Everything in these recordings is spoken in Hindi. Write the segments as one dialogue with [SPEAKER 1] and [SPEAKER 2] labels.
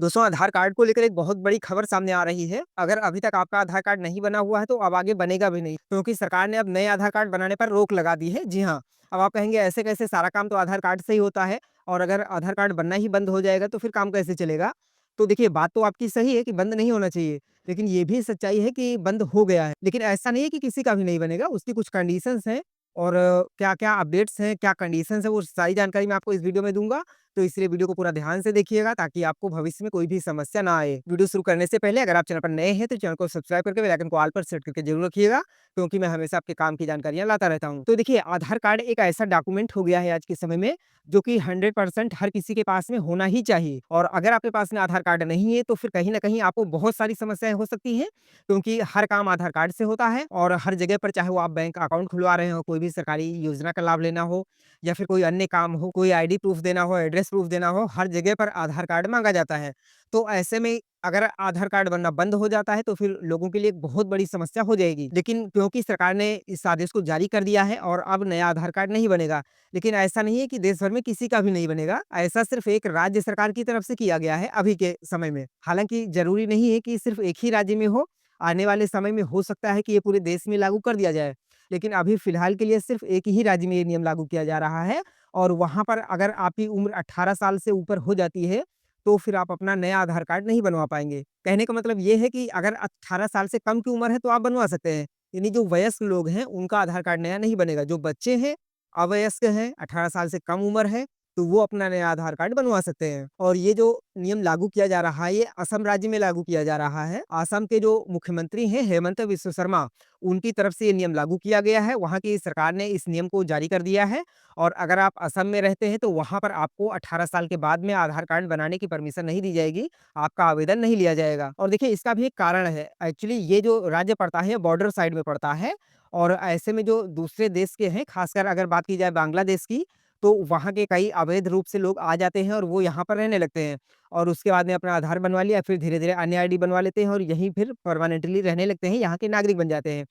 [SPEAKER 1] दोस्तों, आधार कार्ड को लेकर एक बहुत बड़ी खबर सामने आ रही है। अगर अभी तक आपका आधार कार्ड नहीं बना हुआ है तो अब आगे बनेगा भी नहीं, क्योंकि सरकार ने अब नए आधार कार्ड बनाने पर रोक लगा दी है। जी हाँ, अब आप कहेंगे ऐसे कैसे, सारा काम तो आधार कार्ड से ही होता है और अगर आधार कार्ड बनना ही बंद हो जाएगा तो फिर काम कैसे चलेगा? तो देखिए, बात तो आपकी सही है कि बंद नहीं होना चाहिए, लेकिन ये भी सच्चाई है कि बंद हो गया है। लेकिन ऐसा नहीं है कि किसी का भी नहीं बनेगा, उसकी कुछ कंडीशंस हैं और क्या-क्या अपडेट्स हैं, क्या कंडीशंस हैं, वो सारी जानकारी मैं आपको इस वीडियो में दूँगा। तो इसलिए वीडियो को पूरा ध्यान से देखिएगा ताकि आपको भविष्य में कोई भी समस्या ना आए। वीडियो शुरू करने से पहले अगर आप चैनल पर नए हैं तो चैनल को सब्सक्राइब करके बेल आइकन को ऑल पर सेट करके जरूर रखिएगा, क्योंकि मैं हमेशा आपके काम की जानकारियां लाता रहता हूं। तो देखिए, आधार कार्ड एक ऐसा डॉक्यूमेंट हो गया है आज के समय में जो कि 100% हर किसी के पास में होना ही चाहिए। और अगर आपके पास में आधार कार्ड नहीं है तो फिर कहीं ना कहीं आपको बहुत सारी समस्याएं हो सकती हैं, क्योंकि हर काम आधार कार्ड से होता है और हर जगह पर, चाहे वो आप बैंक अकाउंट खुलवा रहे हो, कोई भी सरकारी योजना का लाभ लेना हो या फिर कोई अन्य काम हो, कोई आईडी प्रूफ देना हो, एड्रेस प्रूफ देना हो, हर जगह पर आधार कार्ड माँगा जाता है। तो ऐसे में अगर आधार कार्ड बनना बंद हो जाता है तो फिर लोगों के लिए एक बहुत बड़ी समस्या हो जाएगी। लेकिन क्योंकि सरकार ने इस आदेश को जारी कर दिया है और अब नया आधार कार्ड नहीं बनेगा, लेकिन ऐसा नहीं है कि देश भर में किसी का भी नहीं बनेगा। ऐसा सिर्फ एक राज्य सरकार की तरफ से किया गया है अभी के समय में। हालाँकि ज़रूरी नहीं है कि सिर्फ एक ही राज्य में हो, आने वाले समय में हो सकता है कि ये पूरे देश में लागू कर दिया जाए। लेकिन अभी फ़िलहाल के लिए सिर्फ़ एक ही राज्य में ये नियम लागू किया जा रहा है और वहाँ पर अगर आपकी उम्र 18 साल से ऊपर हो जाती है, तो फिर आप अपना नया आधार कार्ड नहीं बनवा पाएँगे। कहने का मतलब ये है कि अगर 18 साल से कम की उम्र है, तो आप बनवा सकते हैं। यानी जो वयस्क लोग हैं, उनका आधार कार्ड नया नहीं बनेगा। जो बच्चे हैं, अवयस्क हैं, 18 साल से कम उम्र है, तो वो अपना नया आधार कार्ड बनवा सकते हैं। और ये जो नियम लागू किया जा रहा है, ये असम राज्य में लागू किया जा रहा है। असम के जो मुख्यमंत्री हैं, हेमंत बिस्व शर्मा, उनकी तरफ से ये नियम लागू किया गया है। वहाँ की सरकार ने इस नियम को जारी कर दिया है और अगर आप असम में रहते हैं तो वहाँ पर आपको 18 साल के बाद में आधार कार्ड बनाने की परमिशन नहीं दी जाएगी, आपका आवेदन नहीं लिया जाएगा। और देखिए, इसका भी एक कारण है। एक्चुअली ये जो राज्य पड़ता है, बॉर्डर साइड में पड़ता है और ऐसे में जो दूसरे देश के हैं, खासकर अगर बात की जाए बांग्लादेश की, तो वहाँ के कई अवैध रूप से लोग आ जाते हैं और वो यहाँ पर रहने लगते हैं और उसके बाद में अपना आधार बनवा लिया, फिर धीरे-धीरे अन्य आईडी बनवा लेते हैं और यहीं फिर परमानेंटली रहने लगते हैं, यहाँ के नागरिक बन जाते हैं।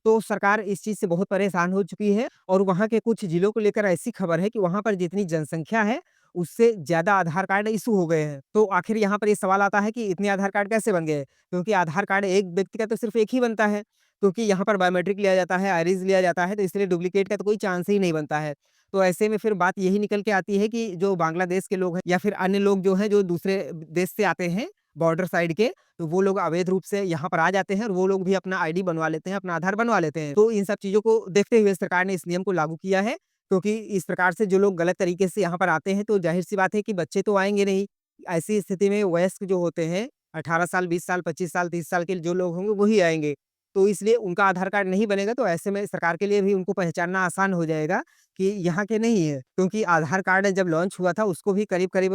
[SPEAKER 1] तो सरकार इस चीज़ से बहुत परेशान हो चुकी है और वहाँ के कुछ जिलों को लेकर ऐसी खबर है कि वहाँ पर जितनी जनसंख्या है, उससे ज़्यादा आधार कार्ड इश्यू हो गए हैं। तो आखिर यहाँ पर ये सवाल आता है कि इतने आधार कार्ड कैसे बन गए? क्योंकि आधार कार्ड एक व्यक्ति का तो सिर्फ़ एक ही बनता है, क्योंकि यहाँ पर बायोमेट्रिक लिया जाता है, आइरिस लिया जाता है, तो इसलिए डुप्लीकेट का तो कोई चांस ही नहीं बनता है। तो ऐसे में फिर बात यही निकल के आती है कि जो बांग्लादेश के लोग हैं या फिर अन्य लोग जो हैं, जो दूसरे देश से आते हैं, बॉर्डर साइड के, तो वो लोग अवैध रूप से यहाँ पर आ जाते हैं और वो लोग भी अपना आईडी बनवा लेते हैं, अपना आधार बनवा लेते हैं। तो इन सब चीज़ों को देखते हुए सरकार ने इस नियम को लागू किया है, क्योंकि इस प्रकार से जो लोग गलत तरीके से यहाँ पर आते हैं, तो ज़ाहिर-सी बात है कि बच्चे तो आएँगे नहीं। ऐसी स्थिति में वयस्क जो होते हैं, 18 साल, 20 साल, 25 साल, 30 साल के जो लोग होंगे, वही आएँगे। तो इसलिए उनका आधार कार्ड नहीं बनेगा, तो ऐसे में सरकार के लिए भी उनको पहचानना आसान हो जाएगा कि यहाँ के नहीं है। क्योंकि आधार कार्ड जब लॉन्च हुआ था, उसको भी करीब-करीब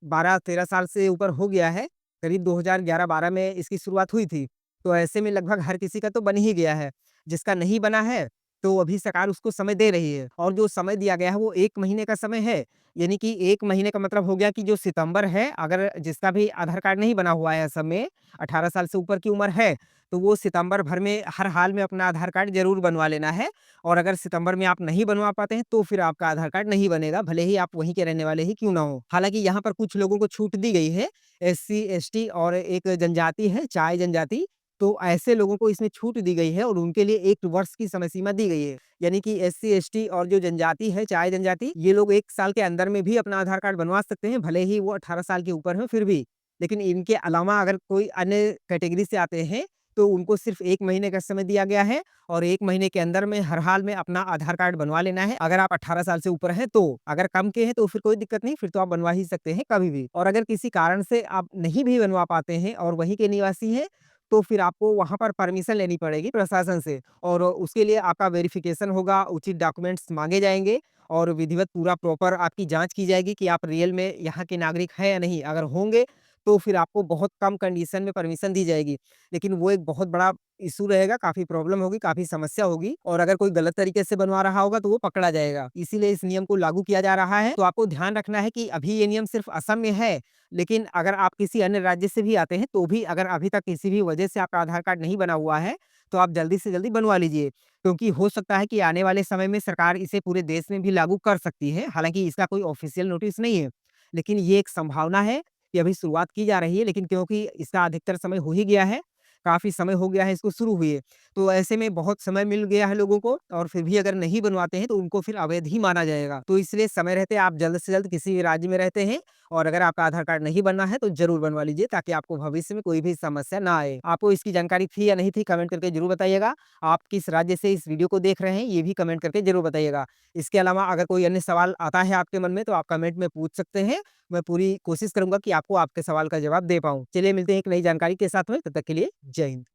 [SPEAKER 1] 12-13 साल से ऊपर हो गया है। करीब 2011-12 में इसकी शुरुआत हुई थी। तो ऐसे में लगभग हर किसी का तो बन ही गया है। जिसका नहीं बना है, तो अभी सरकार उसको समय दे रही है और जो समय दिया गया है वो 1 महीने का समय है। यानी कि 1 महीने का मतलब हो गया कि जो सितंबर है, अगर जिसका भी आधार कार्ड नहीं बना हुआ है असम में, 18 साल से ऊपर की उम्र है, तो वो सितंबर भर में हर हाल में अपना आधार कार्ड ज़रूर बनवा लेना है और अगर सितंबर में आप नहीं बनवा पाते हैं, तो फिर आपका आधार कार्ड नहीं बनेगा, भले ही आप वहीं के रहने वाले ही क्यों ना हो। हालाँकि यहाँ पर कुछ लोगों को छूट दी गई है, एससी, एसटी और एक जनजाति है, चाय जनजाति, तो ऐसे लोगों को इसमें छूट दी गई है और उनके लिए 1 वर्ष की समय सीमा दी गई है। यानी कि एससी, एसटी और जो जनजाति है, चाय जनजाति, ये लोग 1 साल के अंदर में भी अपना आधार कार्ड बनवा सकते हैं, भले ही वो 18 साल के ऊपर हो फिर भी। लेकिन इनके अलावा अगर कोई अन्य कैटेगरी से आते हैं, तो उनको सिर्फ़ 1 महीने का समय दिया गया है और 1 महीने के अंदर में हर हाल में अपना आधार कार्ड बनवा लेना है। अगर आप 18 साल से ऊपर हैं तो, अगर कम के हैं तो फिर कोई दिक्कत नहीं, फिर तो आप बनवा ही सकते हैं कभी भी। और अगर किसी कारण से आप नहीं भी बनवा पाते हैं और वहीं के निवासी हैं, तो फिर आपको वहाँ पर परमिशन लेनी पड़ेगी प्रशासन से और उसके लिए आपका वेरिफ़िकेशन होगा, उचित डॉक्यूमेंट्स माँगे जाएँगे और विधिवत पूरा प्रॉपर आपकी जाँच की जाएगी कि आप रियल में यहाँ के नागरिक हैं या नहीं। अगर होंगे, तो फिर आपको बहुत कम कंडीशन में परमिशन दी जाएगी। लेकिन वो एक बहुत बड़ा इश्यू रहेगा, काफ़ी प्रॉब्लम होगी, काफ़ी समस्या होगी और अगर कोई गलत तरीके से बनवा रहा होगा, तो वो पकड़ा जाएगा। इसीलिए इस नियम को लागू किया जा रहा है। तो आपको ध्यान रखना है कि अभी ये नियम सिर्फ़ असम में है, लेकिन अगर आप किसी अन्य राज्य से भी आते हैं, तो भी अगर अभी तक किसी भी वजह से आपका आधार कार्ड नहीं बना हुआ है, तो आप जल्दी से जल्दी बनवा लीजिए। क्योंकि हो सकता है कि आने वाले समय में सरकार इसे पूरे देश में भी लागू कर सकती है। हालाँकि इसका कोई ऑफ़िशियल नोटिस नहीं है, लेकिन ये एक संभावना है कि अभी शुरुआत की जा रही है, लेकिन क्योंकि इसका अधिकतर समय हो ही गया है, काफ़ी समय हो गया है इसको शुरू हुए। तो ऐसे में बहुत समय मिल गया है लोगों को और फिर भी अगर नहीं बनवाते हैं तो उनको फिर अवैध ही माना जाएगा। तो इसलिए समय रहते आप जल्द से जल्द किसी भी राज्य में रहते हैं और अगर आपका आधार कार्ड नहीं बना है तो ज़रूर बनवा लीजिए ताकि आपको भविष्य में कोई भी समस्या ना आए। आपको इसकी जानकारी थी या नहीं थी कमेंट करके ज़रूर बताइएगा। आप किस राज्य से इस वीडियो को देख रहे हैं ये भी कमेंट करके ज़रूर बताइएगा। इसके अलावा अगर कोई अन्य सवाल आता है आपके मन में तो आप कमेंट में पूछ सकते हैं। मैं पूरी कोशिश करूँगा कि आपको आपके सवाल का जवाब दे पाऊँ। चलिए मिलते हैं एक नई जानकारी के साथ में, तब तक के लिए जय हिंद।